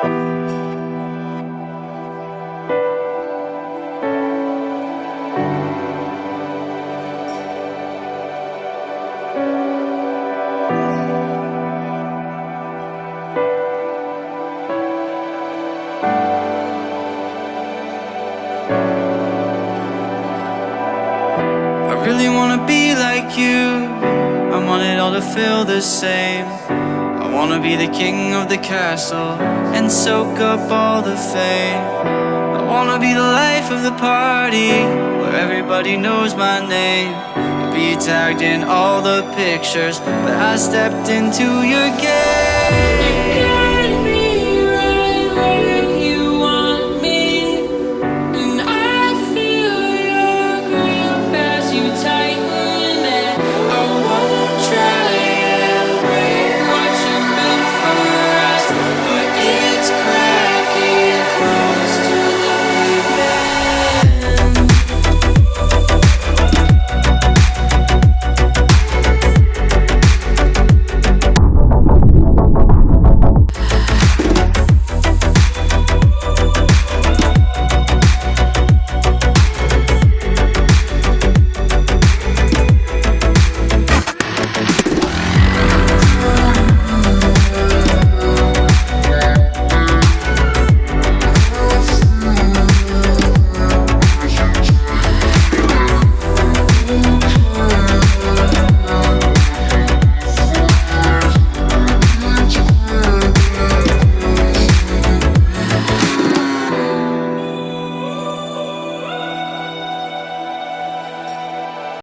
I really wanna be like you, I want it all to feel the same. I wanna be the king of the castle and soak up all the fame. I wanna be the life of the party, where everybody knows my name. I'll be tagged in all the pictures, but I stepped into your game.